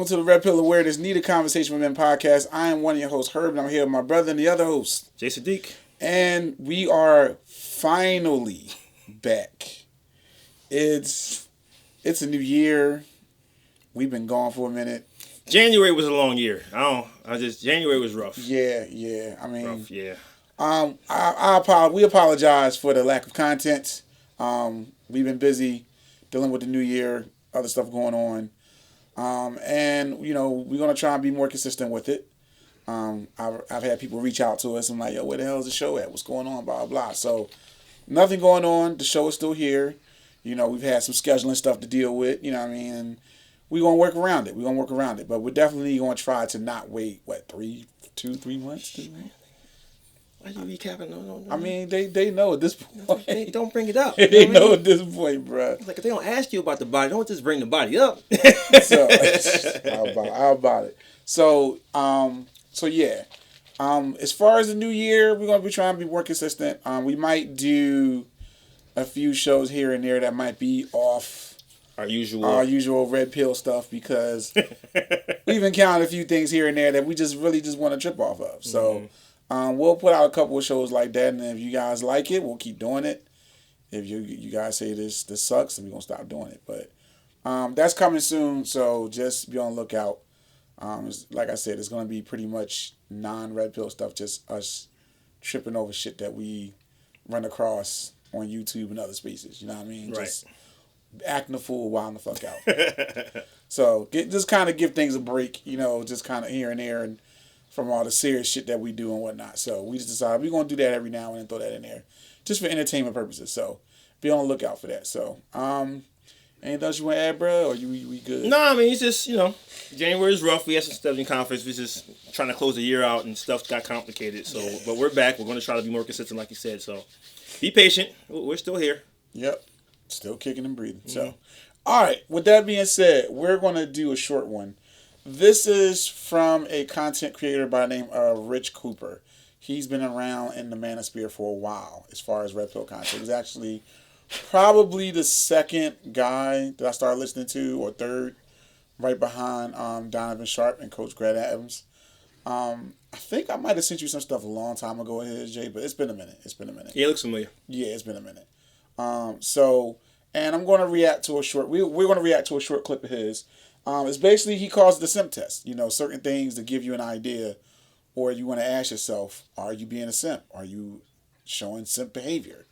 welcome to the Red Pill Awareness Needed Conversation with Men podcast. I am one of your hosts, Herb, and I'm here with my brother and the other host, Jay Sadiq. And we are finally back. It's a new year. We've been gone for a minute. January was a long year. January was rough. Yeah. I mean, rough, yeah. We apologize for the lack of content. We've been busy dealing with the new year, other stuff going on. And you know, we're gonna try and be more consistent with it. I've had people reach out to us. I'm like, yo, where the hell is the show at? What's going on? Blah blah blah. So nothing going on. The show is still here. You know, we've had some scheduling stuff to deal with. You know what I mean? And we're gonna work around it. But we're definitely gonna try to not wait. 3 months? Why are you recapping? No. I mean, they know at this point. They don't bring it up. They know at this point, bro. Like, if they don't ask you about the body, don't just bring the body up. So, how about it? So yeah. As far as the new year, we're gonna be trying to be more consistent. We might do a few shows here and there that might be off our usual red pill stuff because we've encountered a few things here and there that we just want to trip off of. So. We'll put out a couple of shows like that, and if you guys like it, we'll keep doing it. If you guys say this sucks, then we're going to stop doing it. But that's coming soon, so just be on the lookout. Like I said, it's going to be pretty much non-red pill stuff, just us tripping over shit that we run across on YouTube and other spaces. You know what I mean? Right. Just acting a fool, wilding the fuck out. So just kind of give things a break, you know, just kind of here and there, and from all the serious shit that we do and whatnot. So we just decided we're going to do that every now and then, throw that in there, just for entertainment purposes. So be on the lookout for that. So anything else you want to add, bro, or we good? No, I mean, it's just, you know, January is rough. We had some stuff in conference. We're just trying to close the year out and stuff got complicated. So, yeah. But we're back. We're going to try to be more consistent, like you said. So be patient. We're still here. Yep. Still kicking and breathing. Mm-hmm. So, all right. With that being said, we're going to do a short one. This is from a content creator by the name of Rich Cooper. He's been around in the manosphere for a while as far as red pill content. He's actually probably the second guy that I started listening to, or third, right behind Donovan Sharp and Coach Greg Adams. I think I might have sent you some stuff a long time ago of his, Jay, but it's been a minute. Yeah, it looks familiar. Yeah, it's been a minute. And I'm going to react to a short. We're going to react to a short clip of his. It's basically, he calls it the simp test. You know, certain things to give you an idea, or you want to ask yourself, are you being a simp? Are you showing simp behavior?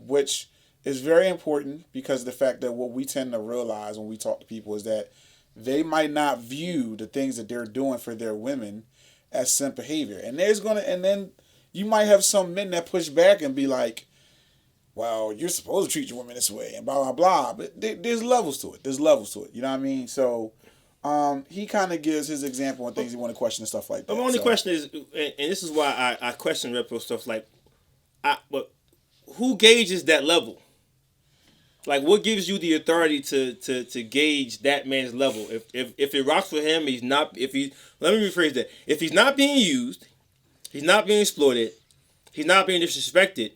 Which is very important because of the fact that what we tend to realize when we talk to people is that they might not view the things that they're doing for their women as simp behavior. And then you might have some men that push back and be like, well, you're supposed to treat your women this way and blah, blah, blah. But there's levels to it. You know what I mean? So he kind of gives his example on things he want to question and stuff like that. My only question is, and this is why I question red pill stuff, like, but who gauges that level? Like, what gives you the authority to gauge that man's level? If it rocks for him, let me rephrase that. If he's not being used, he's not being exploited, he's not being disrespected,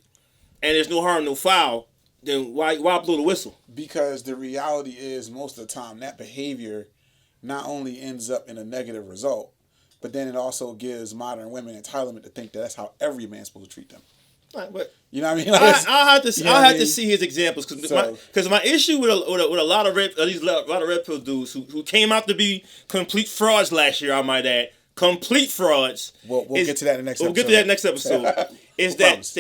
and there's no harm, no foul, then why blow the whistle? Because the reality is, most of the time, that behavior not only ends up in a negative result, but then it also gives modern women entitlement to think that that's how every man's supposed to treat them. Right, but you know what I mean? Like, I'll have to see his examples because my issue with a lot of red pill dudes who came out to be complete frauds last year, I might add, complete frauds. We'll get to that in the next episode. We'll get to that next episode. Is that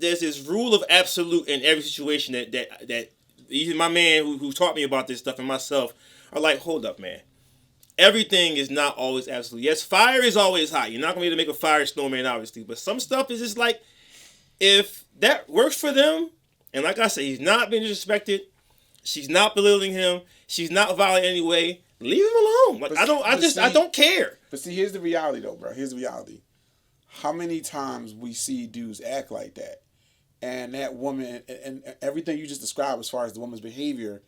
there's this rule of absolute in every situation that even my man who taught me about this stuff and myself are like, hold up, man. Everything is not always absolute. Yes, fire is always hot. You're not going to be able to make a fire snowman, obviously. But some stuff is just like, if that works for them, and like I said, he's not being disrespected, she's not belittling him, she's not violating anyway, leave him alone. Like, I don't care. But see, here's the reality though, bro. Here's the reality. How many times we see dudes act like that, and that woman, and everything you just described as far as the woman's behavior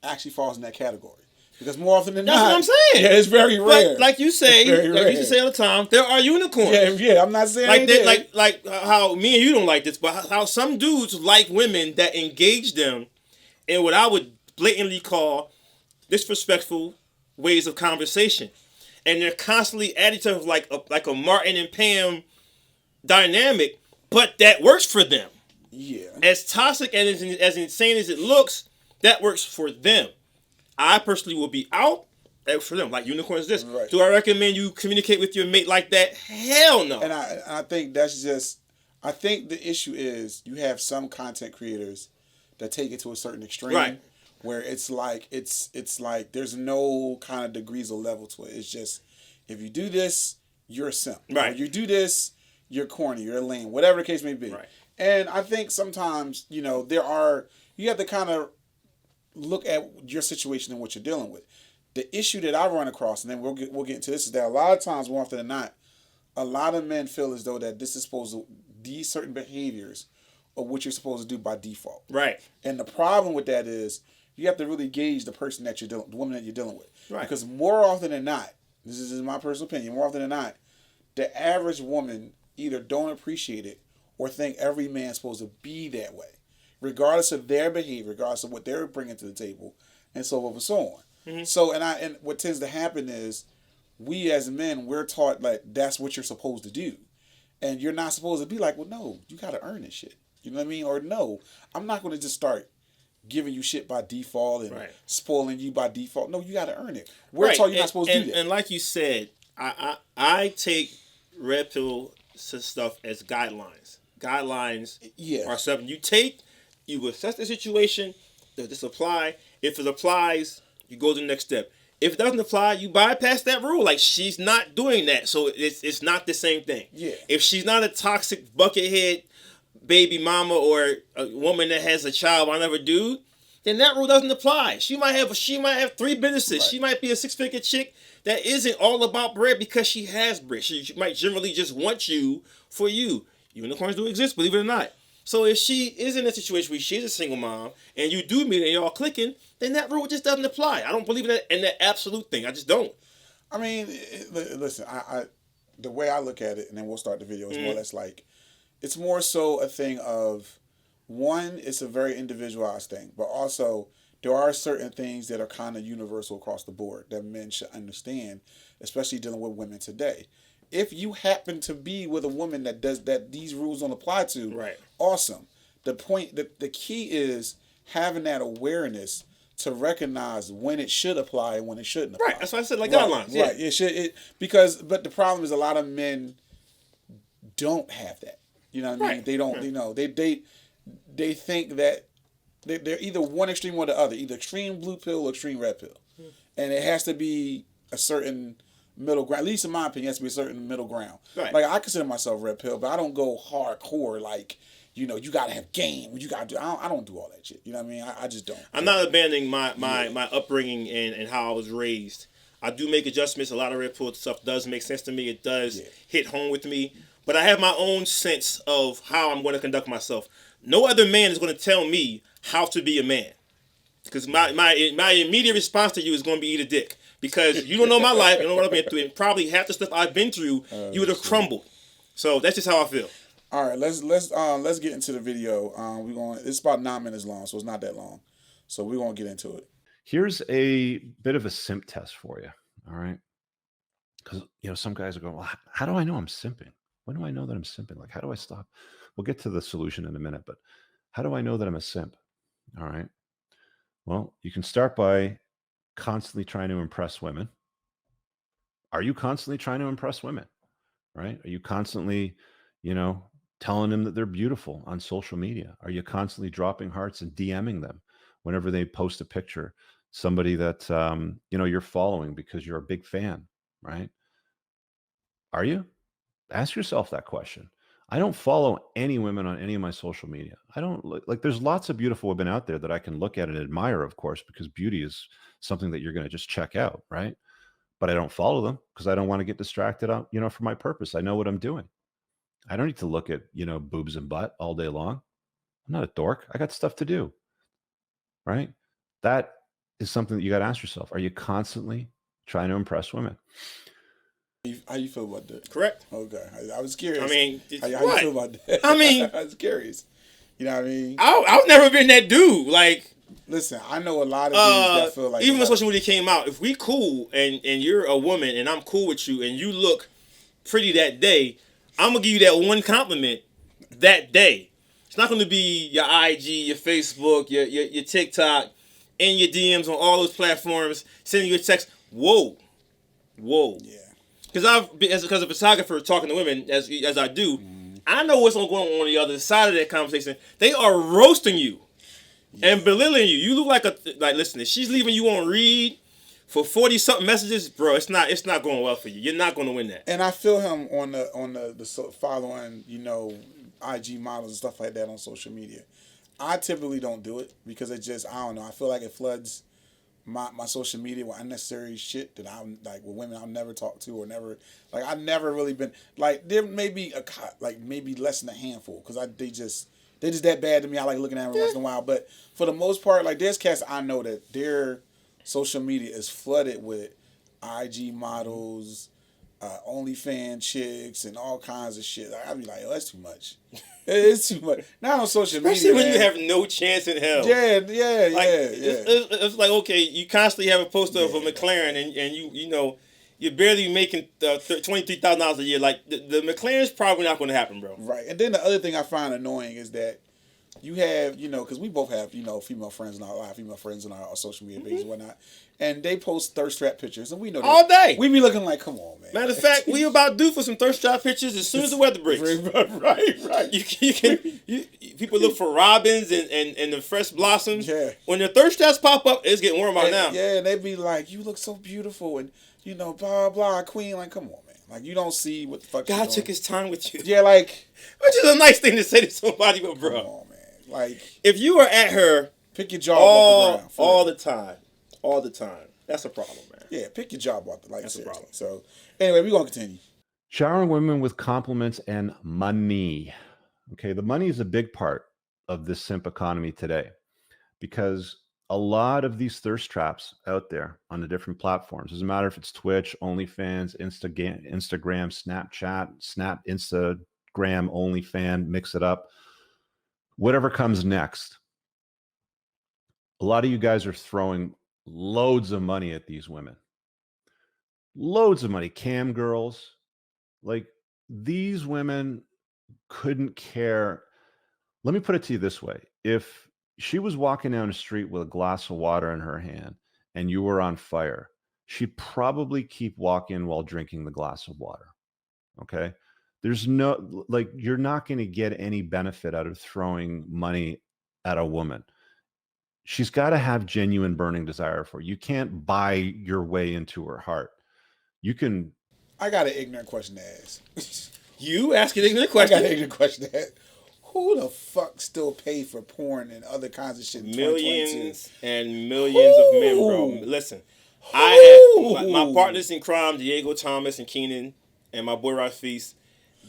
actually falls in that category. Because more often than that's not, what I'm saying. Yeah, it's very rare. Like you say, all the time, there are unicorns. Yeah. I'm not saying like how me and you don't like this, but how some dudes like women that engage them in what I would blatantly call disrespectful, ways of conversation, and they're constantly adding to like a Martin and Pam dynamic, but that works for them. Yeah. As toxic and as insane as it looks, that works for them. I personally will be out. That works for them. Like unicorns, this. Right. Do I recommend you communicate with your mate like that? Hell no. And I think that's just. I think the issue is you have some content creators that take it to a certain extreme, right? Where it's like there's no kind of degrees or level to it. It's just if you do this, you're a simp. Right. If you do this, you're corny, you're lame, whatever the case may be. Right. And I think sometimes, you have to kind of look at your situation and what you're dealing with. The issue that I run across, and then we'll get into this, is that a lot of times, more often than not, a lot of men feel as though that these certain behaviors are what you're supposed to do by default. Right. And the problem with that is you have to really gauge the person that the woman that you're dealing with. Right. Because more often than not, this is my personal opinion, more often than not, the average woman either don't appreciate it or think every man's supposed to be that way, regardless of their behavior, regardless of what they're bringing to the table, and so forth and so on. Mm-hmm. So, and what tends to happen is we as men, we're taught like that's what you're supposed to do. And you're not supposed to be like, well, no, you got to earn this shit. You know what I mean? Or no, I'm not going to just start giving you shit by default and spoiling you by default. No, you got to earn it. We're taught you're not supposed to do that. And like you said, I take red pill stuff as guidelines. Guidelines are something you assess the situation. Does this apply? If it applies, you go to the next step. If it doesn't apply, you bypass that rule. Like, she's not doing that, so it's not the same thing. Yeah. If she's not a toxic buckethead baby mama or a woman that has a child by another dude, then that rule doesn't apply. She might have 3 businesses. Right. She might be a 6-figure chick that isn't all about bread because she has bread. She might generally just want you for you. Unicorns do exist, believe it or not. So if she is in a situation where she's a single mom and you do meet and y'all clicking, then that rule just doesn't apply. I don't believe in that absolute thing. I just don't. I mean, listen, I the way I look at it, and then we'll start the video, is more or less like, it's more so a thing of, one, it's a very individualized thing, but also there are certain things that are kind of universal across the board that men should understand, especially dealing with women today. If you happen to be with a woman that these rules don't apply to, right, awesome. The key is having that awareness to recognize when it should apply and when it shouldn't apply. Right, that's why I said guidelines. Yeah. Right, it should. But the problem is a lot of men don't have that. You know what I mean? Right. They don't. You know, they think that they're either one extreme or the other, either extreme blue pill or extreme red pill, and it has to be a certain middle ground. At least in my opinion, it has to be a certain middle ground. Right. Like, I consider myself red pill, but I don't go hardcore like, you got to have game. You got to do. I don't do all that shit. You know what I mean? I just don't. I'm not abandoning my upbringing and how I was raised. I do make adjustments. A lot of red pill stuff does make sense to me. It does hit home with me. But I have my own sense of how I'm going to conduct myself. No other man is going to tell me how to be a man. Because my immediate response to you is going to be eat a dick. Because you don't know my life, you don't know what I've been through, and probably half the stuff I've been through, you would have crumbled. So that's just how I feel. All right, let's get into the video. It's about 9 minutes long, so it's not that long. So we're gonna get into it. Here's a bit of a simp test for you. All right, because some guys are going, well, how do I know I'm simping? When do I know that I'm simping? Like, how do I stop? We'll get to the solution in a minute, but how do I know that I'm a simp? All right. Well, you can start by constantly trying to impress women. Are you constantly trying to impress women? Right? Are you constantly, telling them that they're beautiful on social media? Are you constantly dropping hearts and DMing them whenever they post a picture? Somebody that, you're following because you're a big fan, right? Are you? Ask yourself that question. I don't follow any women on any of my social media. I don't like, there's lots of beautiful women out there that I can look at and admire, of course, because beauty is something that you're going to just check out, right? But I don't follow them because I don't want to get distracted on, for my purpose. I know what I'm doing. I don't need to look at, boobs and butt all day long. I'm not a dork. I got stuff to do, right? That is something that you got to ask yourself. Are you constantly trying to impress women? How you feel about that? Correct. Okay. I was curious. I mean, how you feel about that? I mean, I was curious. You know what I mean? I've never been that dude. Like, Listen, I know a lot of dudes that feel like even when social media came out, if we cool and you're a woman and I'm cool with you and you look pretty that day, I'm gonna give you that one compliment that day. It's not gonna be your IG, your Facebook, your TikTok, and your DMs on all those platforms sending you a text. Whoa. Yeah. Because a photographer talking to women as I do, I know what's going on the other side of that conversation. They are roasting you and belittling you. You look like listen, if she's leaving you on read for 40 something messages, bro, it's not going well for you. You're not going to win that. And I feel him on the following, IG models and stuff like that on social media. I typically don't do it because it just, I don't know. I feel like it floods my social media with unnecessary shit that I'm like with women I'll never talk to or never like I've never really been like there may be maybe less than a handful because they just that bad to me. I like looking at them once in a while, but for the most part, like there's cats I know that their social media is flooded with IG models, OnlyFans chicks, and all kinds of shit. I'd be like, oh, that's too much. It's too much. Not on social media. Especially when you have no chance in hell. Yeah. It's like, okay, you constantly have a poster of a McLaren and you're barely making $23,000 a year. Like, the McLaren's probably not going to happen, bro. Right. And then the other thing I find annoying is that you have, because we both have, female friends on our social media pages and whatnot. And they post thirst trap pictures, and we know all day. We be looking like, come on, man. Matter of fact, we about due for some thirst trap pictures as soon as the weather breaks. Right. People look for robins and the fresh blossoms. Yeah. When the thirst traps pop up, it's getting warm out now. Yeah, and they be like, you look so beautiful, and blah blah, queen. Like, come on, man. Like, you don't see what the fuck. God took his time with you. Yeah, like, which is a nice thing to say to somebody, but bro, come on, man. Like, if you are at her, pick your jaw off the ground all the time. That's a problem, man. Yeah, pick your job off the like. That's a problem. So, anyway, we're gonna continue. Showering women with compliments and money. Okay, the money is a big part of this simp economy today because a lot of these thirst traps out there on the different platforms, doesn't matter if it's Twitch, OnlyFans, Instagram, Snapchat, Instagram, OnlyFans, mix it up. Whatever comes next. A lot of you guys are throwing loads of money at these women. Loads of money. Cam girls. Like, these women couldn't care. Let me put it to you this way. If she was walking down the street with a glass of water in her hand and you were on fire, she'd probably keep walking while drinking the glass of water. Okay? There's no, like, you're not going to get any benefit out of throwing money at a woman. She's got to have genuine burning desire for you. You can't buy your way into her heart. You can. I got an ignorant question to ask. You ask an ignorant question? I got an ignorant question to ask. Who the fuck still pay for porn and other kinds of shit in millions and millions of men, bro. Listen, I had my partners in crime, Diego Thomas and Keenan, and my boy Rafis.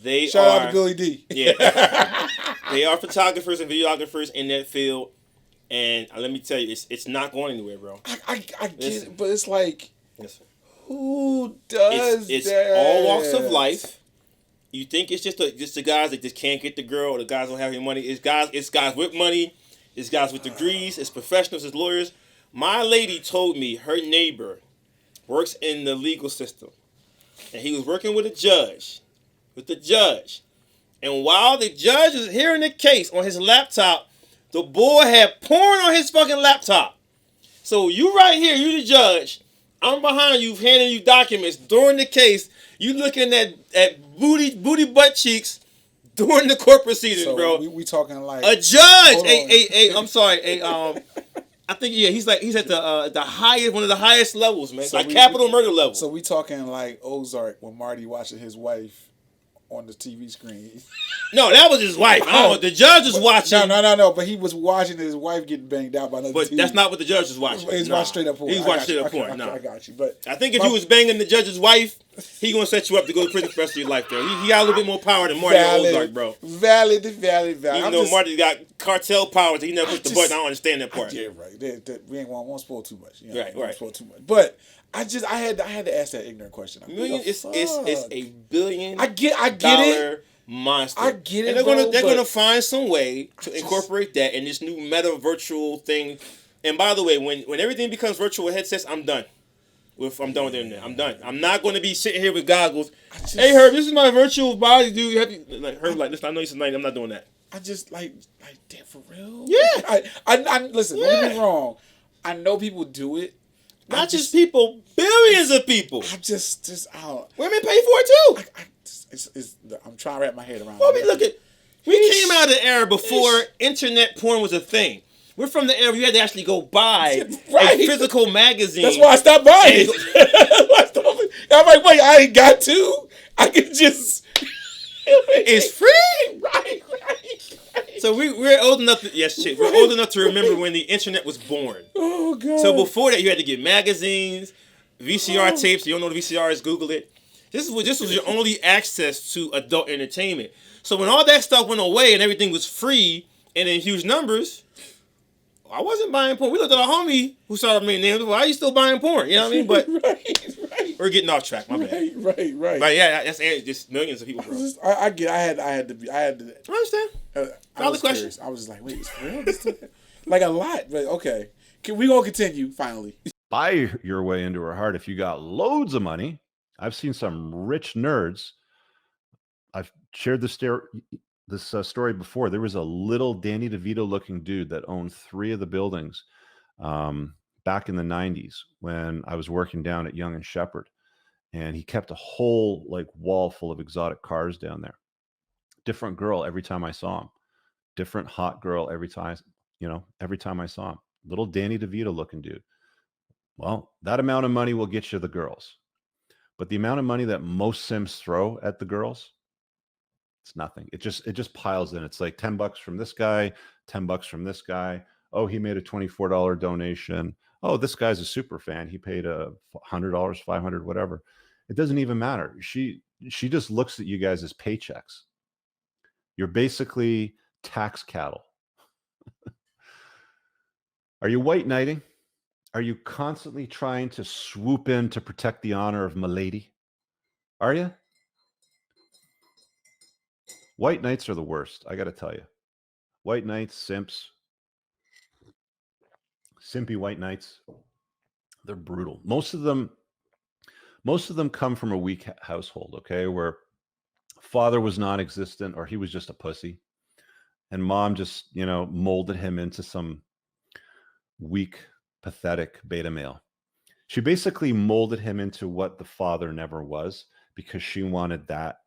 Shout out to Billy D. Yeah. They are photographers and videographers in that field. And let me tell you, it's not going anywhere, bro. I get it, but it's like, who does that? It's all walks of life. You think it's just the guys that just can't get the girl, or the guys don't have any money. It's guys with money. It's guys with degrees. It's professionals. It's lawyers. My lady told me her neighbor works in the legal system, and he was working with the judge. And while the judge is hearing the case on his laptop, the boy had porn on his fucking laptop. So you right here, you the judge. I'm behind you, handing you documents during the case. You looking at booty butt cheeks during the court proceedings, so bro. We talking like a judge. I'm sorry. I think he's at the highest, one of the highest levels, man. So like capital murder level. So we talking like Ozark when Marty watching his wife on the TV screen. No, that was his wife. The judge was watching. No. But he was watching his wife get banged out by another. But TV. That's not what the judge was watching. He's watching straight up porn. He's watching straight up porn. No, I got you. But I think if you was banging the judge's wife, he gonna set you up to go to prison for the rest of your life, though. He got a little bit more power than Marty Ozark, bro. Valid. Even though Marty got cartel powers, he never pushed the button. I don't understand that part. Yeah, right. We ain't won't spoil too much. Right. Spoil too much. But I had to ask that ignorant question. It's a billion. I get it. Monster. I get it. And they're gonna find some way to incorporate that in this new meta virtual thing And by the way, when everything becomes virtual headsets, I'm done. I'm done with the internet. I'm done. I'm not going to be sitting here with goggles. Hey, Herb, this is my virtual body, dude. You have to, like, Herb, like, listen, I know you're tonight. I'm not doing that. I just like damn, for real. Yeah. I listen. Don't get me wrong. I know people do it. Not just people, billions of people. I just out. Women pay for it too. I'm trying to wrap my head around. Well, we came out of the era before internet porn was a thing. We're from the era where you had to actually go buy a physical magazine. That's why I stopped buying it. I'm like, wait, I ain't got to. I can just. It's free. Right. So we're old enough to, we're old enough to remember when the internet was born. Oh, God. So before that, you had to get magazines, VCR tapes. You don't know what VCR is, Google it. This was your only access to adult entertainment. So when all that stuff went away and everything was free and in huge numbers, I wasn't buying porn. We looked at our homie who started making names. Why are you still buying porn? You know what I mean? But right. We're getting off track. My bad. Right. But yeah, that's just millions of people, bro. I had to. I understand. Valid question. Curious. I was just like, wait, it's real? Like a lot, but okay. We gonna continue finally. Buy your way into her heart if you got loads of money. I've seen some rich nerds. I've shared this story before. There was a little Danny DeVito looking dude that owned 3 of the buildings back in the 90s when I was working down at Young and Shepherd, and he kept a whole wall full of exotic cars down there. Different girl every time I saw him. Different hot girl every time I saw him. Little Danny DeVito looking dude. Well, that amount of money will get you the girls. But the amount of money that most Sims throw at the girls, it's nothing. It just piles in. It's like $10 from this guy, $10 from this guy. Oh, he made a $24 donation. Oh, this guy's a super fan. He paid $100, $500, whatever. It doesn't even matter. She just looks at you guys as paychecks. You're basically tax cattle. Are you white knighting? Are you constantly trying to swoop in to protect the honor of milady? Are you? White knights are the worst, I got to tell you. White knights, simps, simpy white knights, they're brutal. Most of them come from a weak household, okay, where father was non-existent or he was just a pussy, and mom just, molded him into some weak, pathetic beta male. She basically molded him into what the father never was because she wanted that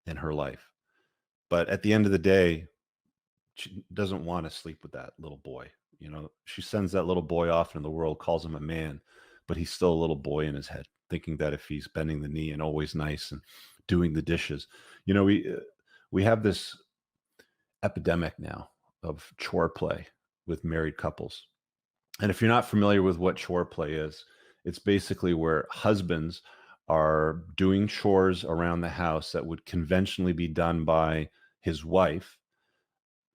in her life. But at the end of the day, she doesn't want to sleep with that little boy. She sends that little boy off into the world, calls him a man, but he's still a little boy in his head, thinking that if he's bending the knee and always nice and doing the dishes, we have this epidemic now of chore play with married couples. And if you're not familiar with what chore play is, it's basically where husbands are doing chores around the house that would conventionally be done by his wife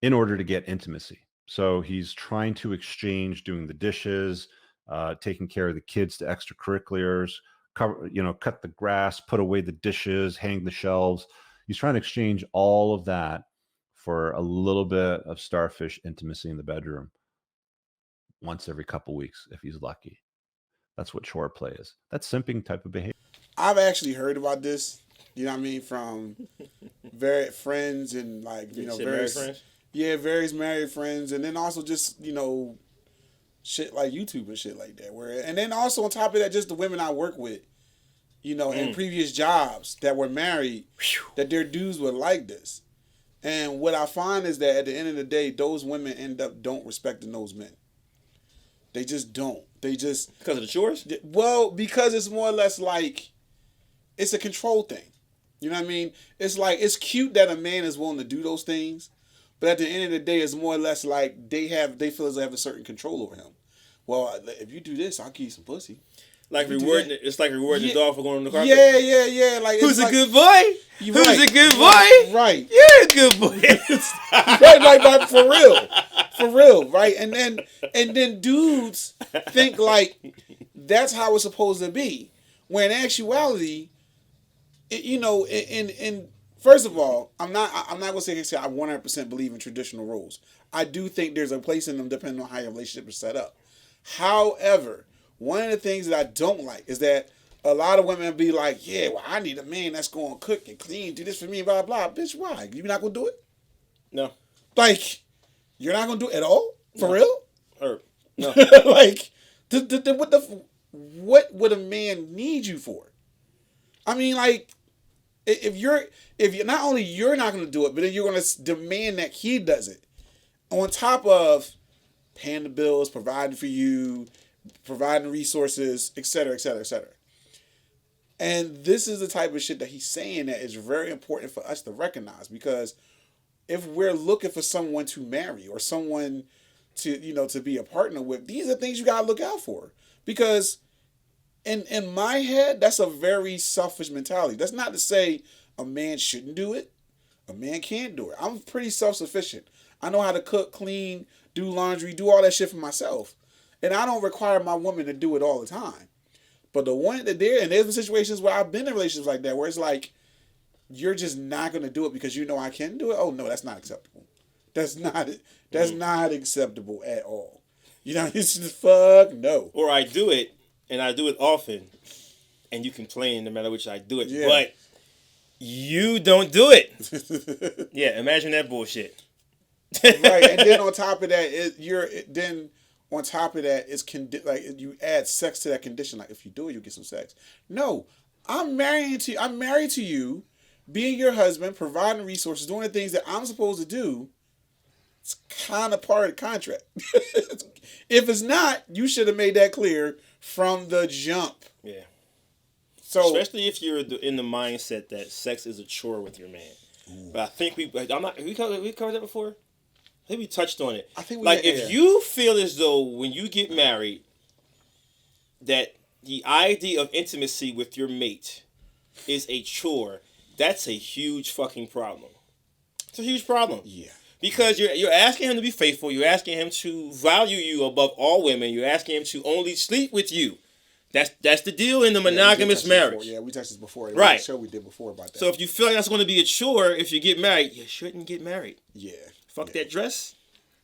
in order to get intimacy. So he's trying to exchange doing the dishes, taking care of the kids to extracurriculars, cut the grass, put away the dishes, hang the shelves. He's trying to exchange all of that for a little bit of starfish intimacy in the bedroom once every couple weeks, if he's lucky. That's what chore play is. That's simping type of behavior. I've actually heard about this, from various friends and various friends. Yeah, various married friends, and then also just shit like YouTube and shit like that. And then also on top of that, just the women I work with, in previous jobs that were married, that their dudes were like this. And what I find is that at the end of the day, those women end up don't respecting those men. They just don't. They just because of the chores. Well, because it's more or less like it's a control thing. You know what I mean? It's like it's cute that a man is willing to do those things, but at the end of the day, it's more or less like they feel as they have a certain control over him. Well, if you do this, I'll give you some pussy. Like rewarding it. It's like rewarding the dog for going on the carpet. Yeah. Like who's a good boy? Who's a good boy? Right. You're a good boy. right, for real, right? And then dudes think like that's how it's supposed to be, when in actuality, in first of all, I'm not gonna say I 100% believe in traditional roles. I do think there's a place in them depending on how your relationship is set up. However, one of the things that I don't like is that a lot of women be like, yeah, well, I need a man that's going to cook and clean, do this for me, blah, blah. Bitch, why? You not going to do it? No. Like, you're not going to do it at all? For real? Or, no. Like, what would a man need you for? I mean, like, if you're not only you're not going to do it, but then you're going to demand that he does it, on top of paying the bills, providing for you, providing resources, et cetera, et cetera, et cetera. And this is the type of shit that he's saying that is very important for us to recognize, because if we're looking for someone to marry or someone to be a partner with, these are things you gotta look out for. Because in my head, that's a very selfish mentality. That's not to say a man shouldn't do it. A man can't do it. I'm pretty self-sufficient. I know how to cook, clean, do laundry, do all that shit for myself. And I don't require my woman to do it all the time. But the one that there's been situations where I've been in relationships like that, where it's like, you're just not going to do it because you know I can do it. Oh no, that's not acceptable. That's not acceptable at all. You know, it's just fuck no. Or I do it, and I do it often, and you complain no matter which I do it. Yeah. But you don't do it. Yeah, imagine that bullshit. Right, and then on top of that, it's you add sex to that condition. Like, if you do it, you get some sex. No, I'm married to you, being your husband, providing resources, doing the things that I'm supposed to do. It's kind of part of the contract. If it's not, you should have made that clear from the jump. Yeah. So, especially if you're in the mindset that sex is a chore with your man. Ooh. But I think we covered that before. I think we touched on it. I think if you feel as though when you get married that the idea of intimacy with your mate is a chore, that's a huge fucking problem. It's a huge problem. Yeah. Because you're asking him to be faithful. You're asking him to value you above all women. You're asking him to only sleep with you. That's the deal in the monogamous marriage. Yeah, we touched this before. Right. The show we did before about that. So if you feel like that's going to be a chore, if you get married, you shouldn't get married. Yeah. Fuck that dress.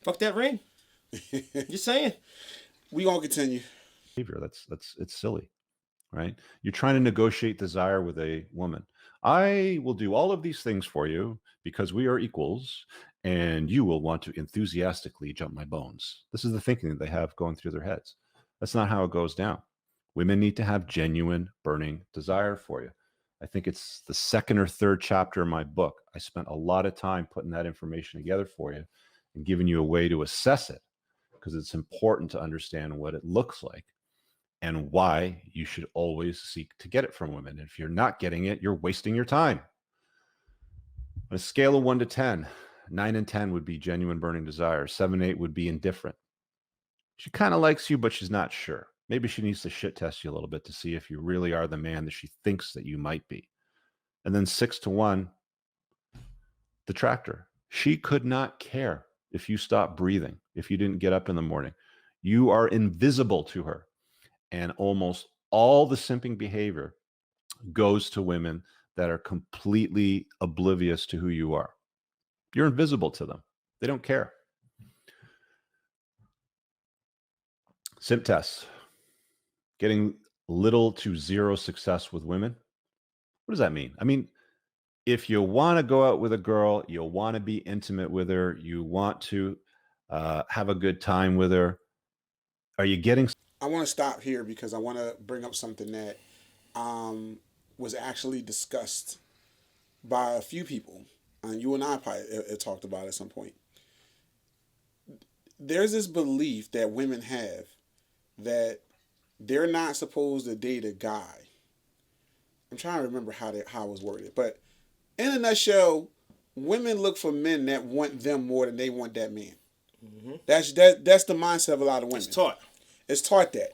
Fuck that ring. Just saying. We gonna continue. Behavior. It's silly, right? You're trying to negotiate desire with a woman. I will do all of these things for you because we are equals, and you will want to enthusiastically jump my bones. This is the thinking that they have going through their heads. That's not how it goes down. Women need to have genuine burning desire for you. I think it's the second or third chapter in my book. I spent a lot of time putting that information together for you and giving you a way to assess it, because it's important to understand what it looks like and why you should always seek to get it from women. And if you're not getting it, you're wasting your time. On a scale of 1 to 10, 9 and 10 would be genuine burning desire. 7 and 8 would be indifferent. She kind of likes you, but she's not sure. Maybe she needs to shit test you a little bit to see if you really are the man that she thinks that you might be. And then 6 to 1, detractor. She could not care if you stopped breathing, if you didn't get up in the morning. You are invisible to her. And almost all the simping behavior goes to women that are completely oblivious to who you are. You're invisible to them. They don't care. Simp tests. Getting little to zero success with women. What does that mean? I mean, if you want to go out with a girl, you want to be intimate with her, you want to have a good time with her, are you getting... I want to stop here because I want to bring up something that was actually discussed by a few people. And you and I probably talked about it at some point. There's this belief that women have that they're not supposed to date a guy. I'm trying to remember how it was worded. But in a nutshell, women look for men that want them more than they want that man. Mm-hmm. That's the mindset of a lot of women. It's taught that.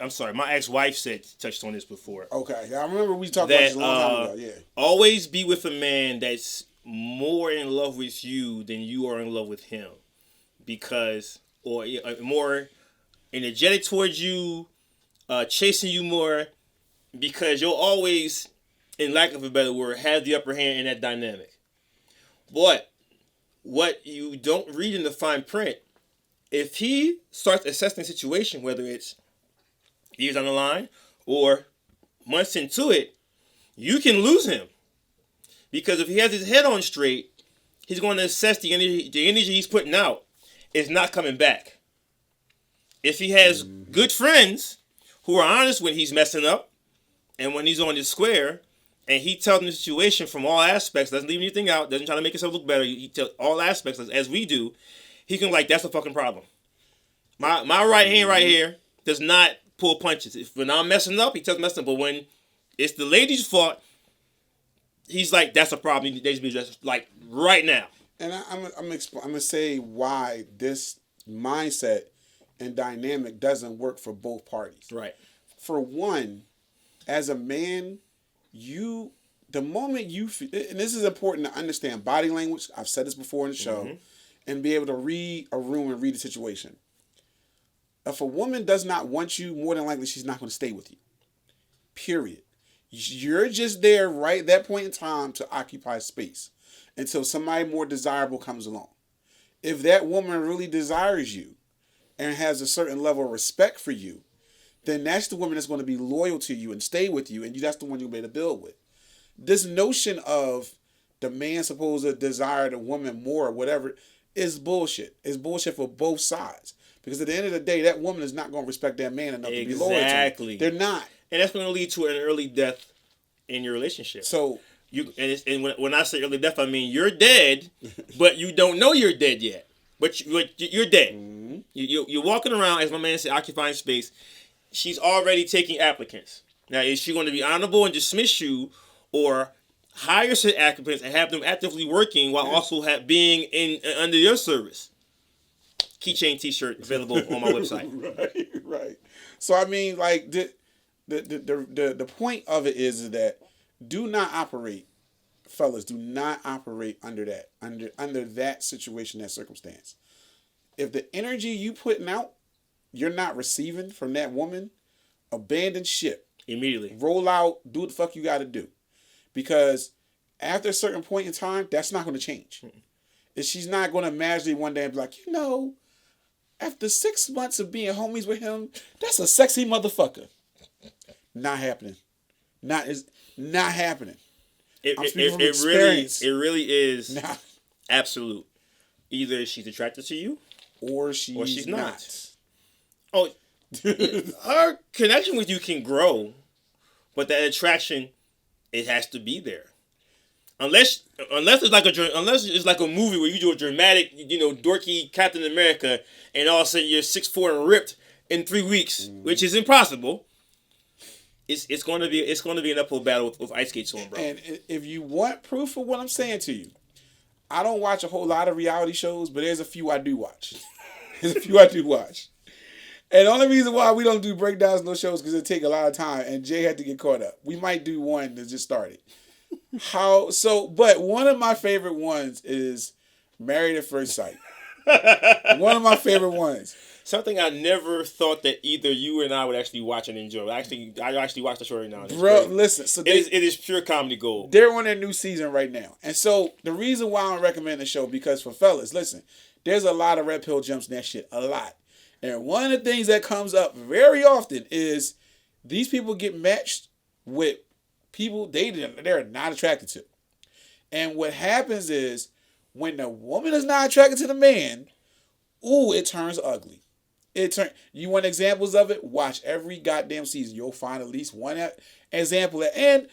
I'm sorry, my ex-wife touched on this before. Okay, I remember we talked about this a long time ago. Yeah. Always be with a man that's more in love with you than you are in love with him, or more energetic towards you, chasing you more, because you'll always, in lack of a better word, have the upper hand in that dynamic. But what you don't read in the fine print if he starts assessing the situation, whether it's years on the line or months into it, you can lose him. Because if he has his head on straight, he's going to assess the energy he's putting out is not coming back. If he has good friends who are honest when he's messing up and when he's on his square, and he tells them the situation from all aspects, doesn't leave anything out, doesn't try to make himself look better, he tells all aspects as we do, he can that's a fucking problem. My right hand right here does not pull punches. If when I'm messing up, he tells me messing up. But when it's the lady's fault, he's like, that's a problem. He needs to be addressed like right now. And I'm gonna say why this mindset and dynamic doesn't work for both parties. Right. For one, as a man, the moment you feel, and this is important to understand body language. I've said this before in the show, and be able to read a room and read a situation. If a woman does not want you, more than likely she's not going to stay with you. Period. You're just there right at that point in time to occupy space until somebody more desirable comes along. If that woman really desires you and has a certain level of respect for you, then that's the woman that's going to be loyal to you and stay with you, and that's the one you'll be able to build with. This notion of the man supposed to desire the woman more or whatever is bullshit. It's bullshit for both sides. Because at the end of the day, that woman is not going to respect that man enough to be loyal to him. Exactly. They're not. And that's going to lead to an early death in your relationship. So when I say early death, I mean you're dead, but you don't know you're dead yet. But you're dead. Mm-hmm. You're walking around, as my man said, occupying space. She's already taking applicants. Now, is she going to be honorable and dismiss you, or hire said applicants and have them actively working while also being under your service? Keychain T-shirt available on my website. Right. So I mean, like the point of it is that do not operate, fellas. Do not operate under that situation, that circumstance. If the energy you putting out, you're not receiving from that woman, abandon ship immediately. Roll out. Do what the fuck you got to do, because after a certain point in time, that's not going to change. She's not going to magically one day be like, after 6 months of being homies with him, that's a sexy motherfucker. Not happening. Not happening. It really is absolute. Either she's attracted to you, or she's not. Oh, her connection with you can grow, but that attraction, it has to be there. Unless it's like a movie where you do a dramatic, dorky Captain America, and all of a sudden you're 6'4" and ripped in 3 weeks, which is impossible. It's going to be an uphill battle with ice skates on, bro. And if you want proof of what I'm saying to you, I don't watch a whole lot of reality shows, but there's a few I do watch. And the only reason why we don't do breakdowns in those shows because it take a lot of time, and Jay had to get caught up. We might do one that just started. But one of my favorite ones is Married at First Sight. One of my favorite ones. Something I never thought that either you and I would actually watch and enjoy. I actually watch the show right now. Bro, listen. So it is pure comedy gold. They're on their new season right now. And so the reason why I recommend the show, because for fellas, listen, there's a lot of red pill jumps in that shit. A lot. And one of the things that comes up very often is these people get matched with people they're not attracted to. And what happens is when the woman is not attracted to the man, it turns ugly. You want examples of it? Watch every goddamn season. You'll find at least one example. And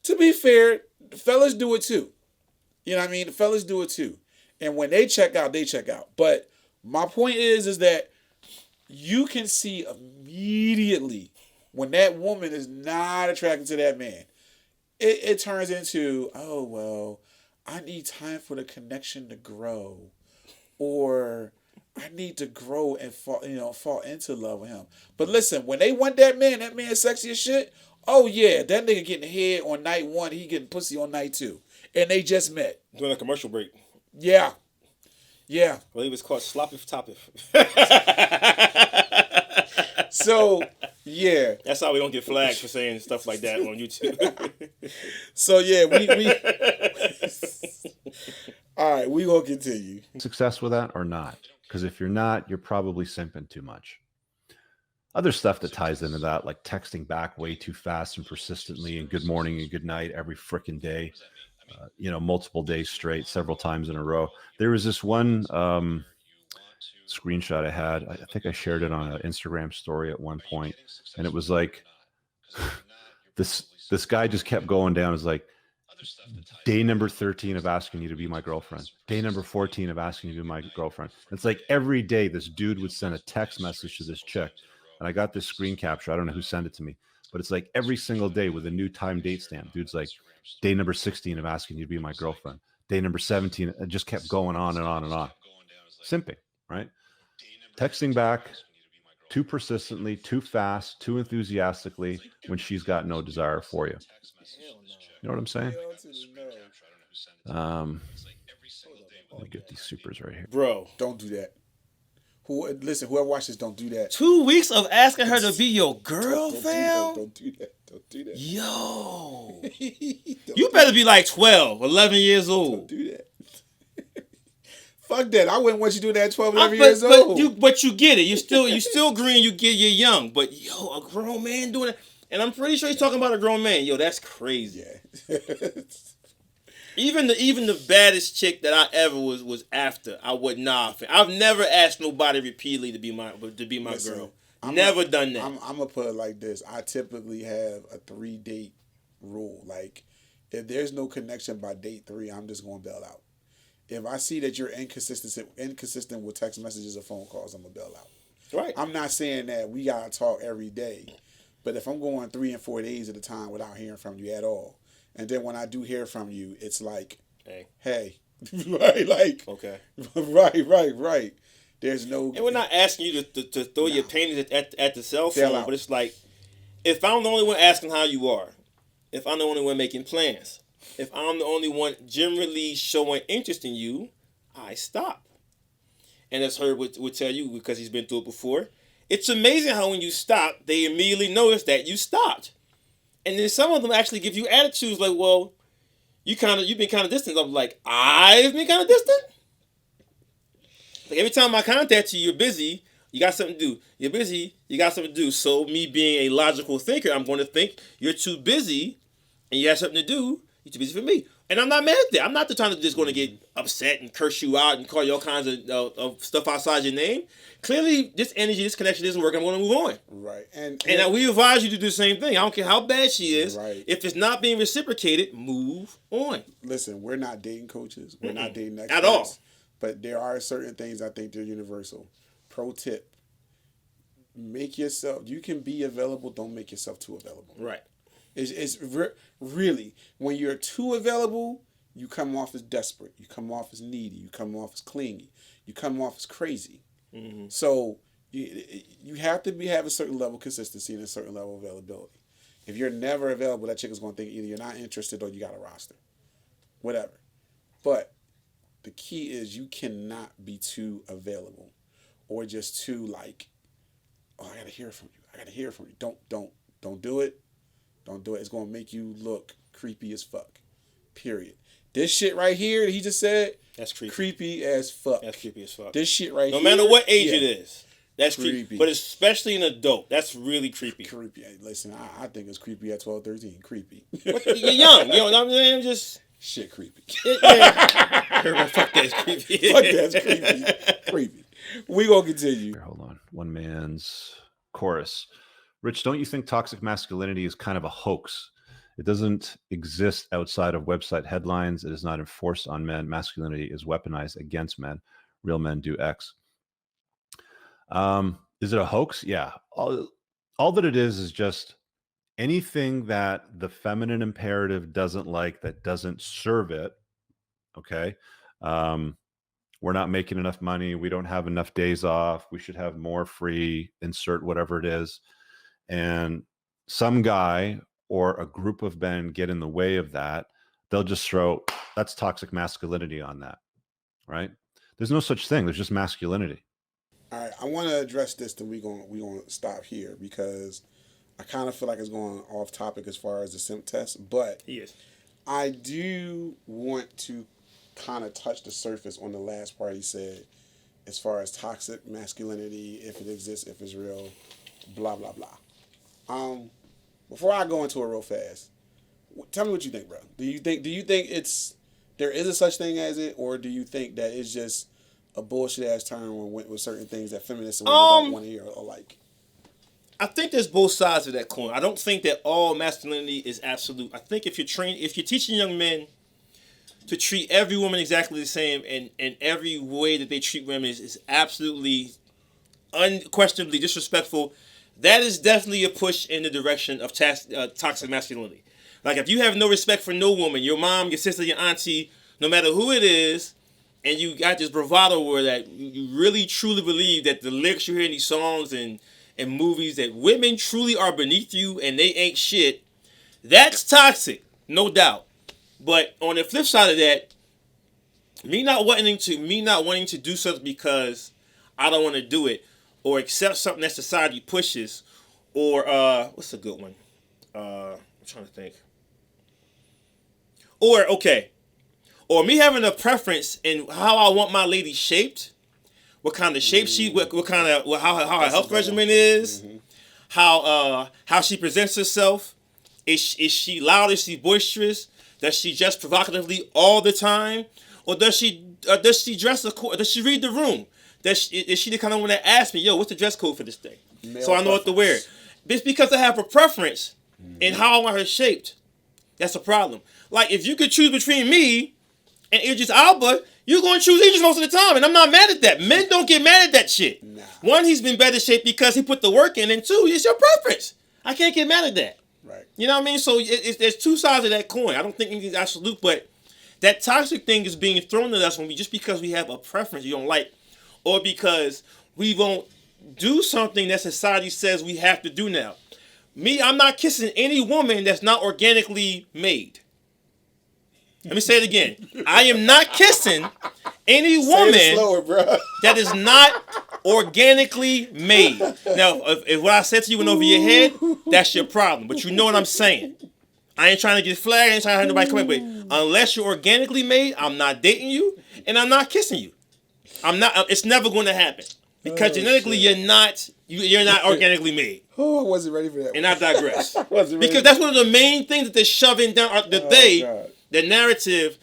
to be fair, the fellas do it too. You know what I mean? The fellas do it too. And when they check out, they check out. But my point is that you can see immediately when that woman is not attracted to that man. It turns into, I need time for the connection to grow. Or I need to grow and fall into love with him. But listen, when they want that man sexy as shit, oh yeah, that nigga getting head on night 1, he getting pussy on night 2. And they just met. Doing a commercial break. Yeah. Yeah. I believe it's called Sloppy Toppy. So, yeah. That's how we don't get flagged for saying stuff like that on YouTube. So, yeah, we all right, we gonna continue. Success with that or not? Because if you're not, you're probably simping too much. Other stuff that ties into that, like texting back way too fast and persistently, and good morning and good night every freaking day, multiple days straight, several times in a row. There was this one screenshot I had. I think I shared it on an Instagram story at one point, and it was like this guy just kept going down. It's like, day number 13 of asking you to be my girlfriend. Day number 14 of asking you to be my girlfriend. It's like every day this dude would send a text message to this chick. And I got this screen capture. I don't know who sent it to me, but it's like every single day with a new time date stamp. Dude's like, day number 16 of asking you to be my girlfriend. Day number 17. It just kept going on and on and on. Simping, right? Texting back too persistently, too fast, too enthusiastically when she's got no desire for you. You know what I'm saying? Let me get these supers right here. Bro. Don't do that. Whoever watches, don't do that. 2 weeks of asking her to be your girl, fam? Don't do that. Don't do that. Yo. You better be like 12, 11 years old. Don't do that. Fuck that. I wouldn't want you to do that at 12, 11 years old. But you get it. You still green, you're young. But yo, a grown man doing it. And I'm pretty sure he's talking about a grown man. Yo, that's crazy. Yeah. Even the baddest chick that I ever was after, I would not. I've never asked nobody repeatedly to be my Listen, girl. Never done that. I'm gonna put it like this. I typically have a 3-date rule. Like, if there's no connection by date 3, I'm just gonna bail out. If I see that you're inconsistent with text messages or phone calls, I'm gonna bail out. Right. I'm not saying that we gotta talk every day, but if I'm going 3 and 4 days at a time without hearing from you at all, and then when I do hear from you, it's like, hey, right, like, okay, right. There's no, and we're not asking you to throw your panties at the cell phone, but it's like, if I'm the only one asking how you are, if I'm the only one making plans, if I'm the only one generally showing interest in you, I stop. And as Herb would tell you, because he's been through it before, it's amazing how when you stop, they immediately notice that you stopped. And then some of them actually give you attitudes like, well, you've been kind of distant. I'm like, I've been kind of distant? Like, every time I contact you, you're busy, you got something to do. You're busy, you got something to do. So me being a logical thinker, I'm going to think you're too busy and you have something to do. You're too busy for me. And I'm not mad at that. I'm not the time that's just going to get upset and curse you out and call you all kinds of stuff outside your name. Clearly, this energy, this connection isn't working. I'm going to move on. Right. And we advise you to do the same thing. I don't care how bad she is. Right. If it's not being reciprocated, move on. Listen, we're not dating coaches. We're not dating experts. At all. But there are certain things I think they're universal. Pro tip. You can be available, don't make yourself too available. Right. It's really, when you're too available, you come off as desperate. You come off as needy. You come off as clingy. You come off as crazy. Mm-hmm. So you have to have a certain level of consistency and a certain level of availability. If you're never available, that chick is going to think either you're not interested or you got a roster. Whatever. But the key is you cannot be too available or just too like, oh, I got to hear from you. Don't do it. Don't do it. It's going to make you look creepy as fuck. Period. This shit right here that he just said, that's creepy. Creepy as fuck. That's creepy as fuck. This shit right here. No matter what age it is. That's creepy. But especially an adult. That's really creepy. Creepy. Hey, listen, I think it's creepy at 12, 13. Creepy. You're young. You know what I'm saying? Just... shit creepy. Fuck that's creepy. Fuck that's creepy. Creepy. We gonna continue. Hold on. One man's chorus. Rich, don't you think toxic masculinity is kind of a hoax? It doesn't exist outside of website headlines. It is not enforced on men. Masculinity is weaponized against men. Real men do X. Is it a hoax? Yeah. All that it is just anything that the feminine imperative doesn't like, that doesn't serve it. Okay. We're not making enough money. We don't have enough days off. We should have more free, insert whatever it is. And some guy or a group of men get in the way of that. They'll just throw, that's toxic masculinity on that, right? There's no such thing. There's just masculinity. All right, I want to address this, then we're gonna stop here because I kind of feel like it's going off topic as far as the Simp test, but yes, I do want to kind of touch the surface on the last part he said. as far as toxic masculinity, if it exists, if it's real, blah blah blah. Before I go into it real fast, tell me what you think, bro. Do you think it's there is a such thing as it, or do you think that it's just a bullshit ass term with certain things that feminists and women don't want to hear or like? I think there's both sides of that coin. I don't think that all masculinity is absolute. I think if you're teaching young men to treat every woman exactly the same, and every way that they treat women is absolutely, unquestionably disrespectful, that is definitely a push in the direction of toxic masculinity. Like, if you have no respect for no woman, your mom, your sister, your auntie, no matter who it is, and you got this bravado where that you really truly believe that the lyrics you hear in these songs and movies, that women truly are beneath you and they ain't shit, that's toxic, no doubt. But on the flip side of that, me not wanting to do something because I don't want to do it, or accept something that society pushes, or what's a good one? I'm trying to think. Or me having a preference in how I want my lady shaped, what kind of shape how her health regimen is, how she presents herself. Is she loud? Is she boisterous? Does she dress provocatively all the time, or does she dress does she read the room? Is she the kind of one that asks me, yo, what's the dress code for this day? So I know what to wear. It's because I have a preference in how I want her shaped. That's a problem. Like, if you could choose between me and Idris Elba, you're going to choose Idris most of the time, and I'm not mad at that. Men don't get mad at that shit. Nah. One, he's been better shaped because he put the work in, and two, it's your preference. I can't get mad at that. Right. You know what I mean? So there's two sides of that coin. I don't think anything's absolute, but that toxic thing is being thrown at us just because we have a preference you don't like, or because we won't do something that society says we have to do now. Me, I'm not kissing any woman that's not organically made. Let me say it again. I am not kissing any woman that is not organically made. Now, if what I said to you went over your head, that's your problem. But you know what I'm saying. I ain't trying to get flagged. I ain't trying to have nobody come in. But unless you're organically made, I'm not dating you, and I'm not kissing you. I'm not. It's never going to happen because genetically you're not organically made. Oh, I wasn't ready for that. And I digress. Because that's one of the main things that they're shoving down. The narrative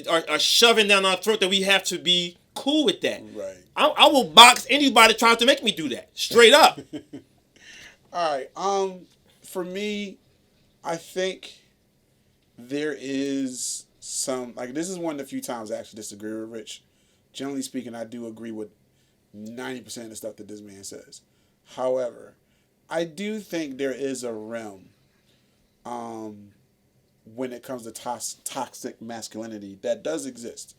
are shoving down our throat that we have to be cool with that. Right. I will box anybody that tries to make me do that. Straight up. All right. For me, I think there is some, like, this is one of the few times I actually disagree with Rich. Generally speaking, I do agree with 90% of the stuff that this man says. However, I do think there is a realm when it comes to toxic masculinity that does exist.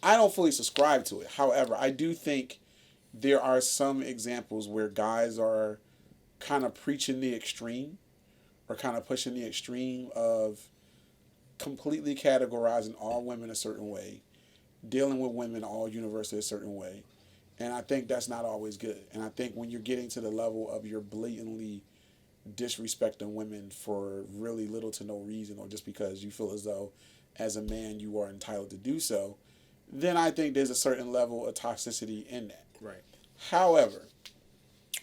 I don't fully subscribe to it. However, I do think there are some examples where guys are kind of preaching the extreme, or kind of pushing the extreme of completely categorizing all women a certain way, dealing with women all universally a certain way. And I think that's not always good. And I think when you're getting to the level of you're blatantly disrespecting women for really little to no reason, or just because you feel as though as a man you are entitled to do so, then I think there's a certain level of toxicity in that. Right. However,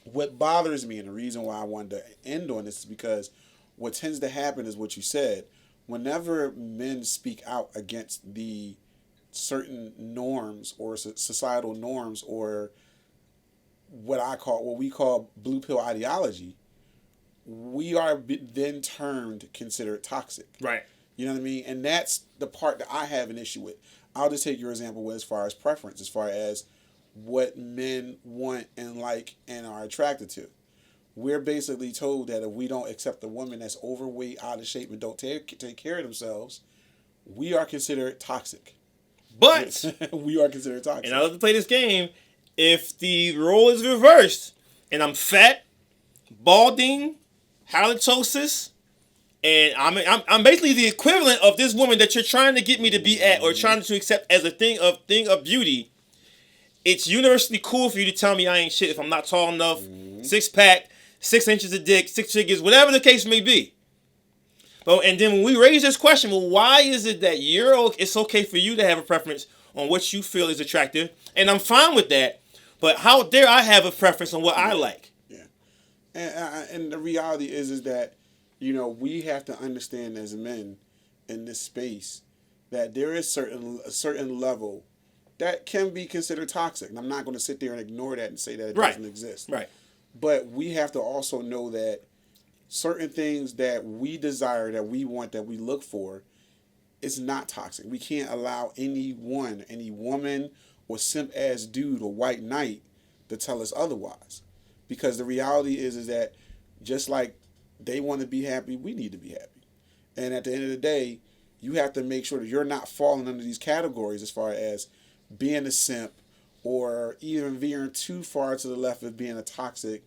what bothers me, and the reason why I wanted to end on this, is because what tends to happen is what you said. Whenever men speak out against the certain norms or societal norms, or what we call blue pill ideology, we are then considered toxic. Right. You know what I mean? And that's the part that I have an issue with. I'll just take your example as far as preference, as far as what men want and like and are attracted to. We're basically told that if we don't accept a woman that's overweight, out of shape, and don't take care of themselves, we are considered toxic. But we are considered toxic. And I love to play this game. If the role is reversed and I'm fat, balding, halitosis, and I'm basically the equivalent of this woman that you're trying to get me to be at, or trying to accept as a thing of beauty, it's universally cool for you to tell me I ain't shit if I'm not tall enough, 6-pack, 6 inches of dick, 6 figures, whatever the case may be. But and then when we raise this question, well, why is it that it's okay for you to have a preference on what you feel is attractive, and I'm fine with that. But how dare I have a preference on what I like? Yeah, and the reality is that, you know, we have to understand as men in this space that there is a certain level that can be considered toxic. And I'm not going to sit there and ignore that and say that it doesn't exist. Right. But we have to also know that certain things that we desire, that we want, that we look for, is not toxic. We can't allow any woman or simp-ass dude or white knight to tell us otherwise. Because the reality is that just like they want to be happy, we need to be happy. And at the end of the day, you have to make sure that you're not falling under these categories as far as being a simp or even veering too far to the left of being a toxic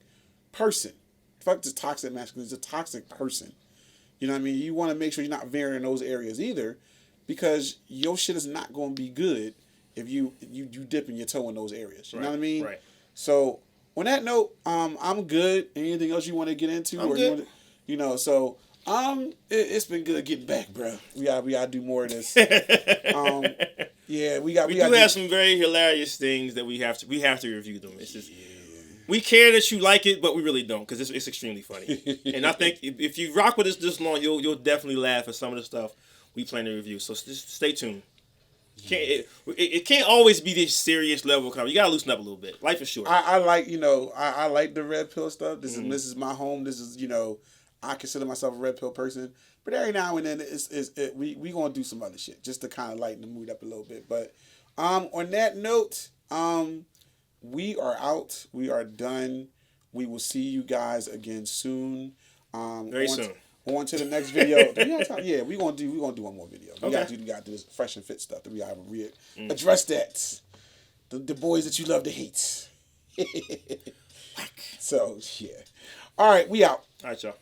person. Fuck this toxic masculinity, it's a toxic person. You know what I mean? You want to make sure you're not veering in those areas either, because your shit is not going to be good if you dipping your toe in those areas. You know what I mean? Right. So on that note, I'm good. Anything else you want to get into? I'm good. It's been good getting back, bro. We gotta do more of this. We have some very hilarious things that we have to review them. It's just we care that you like it, but we really don't, because it's extremely funny. And I think if you rock with us this long, you'll definitely laugh at some of the stuff we plan to review. So just stay tuned. It can't always be this serious level of comedy. You gotta loosen up a little bit. Life is short. I like I like the red pill stuff. This is my home. This is I consider myself a red pill person. But every now and then we gonna do some other shit just to kind of lighten the mood up a little bit. But on that note, we are out. We are done. We will see you guys again soon. Very soon. On to the next video. Do we have time? Yeah, we're gonna do one more video. We gotta do this fresh and fit stuff that we gotta address that. The boys that you love to hate. So yeah. All right, we out. All right, y'all.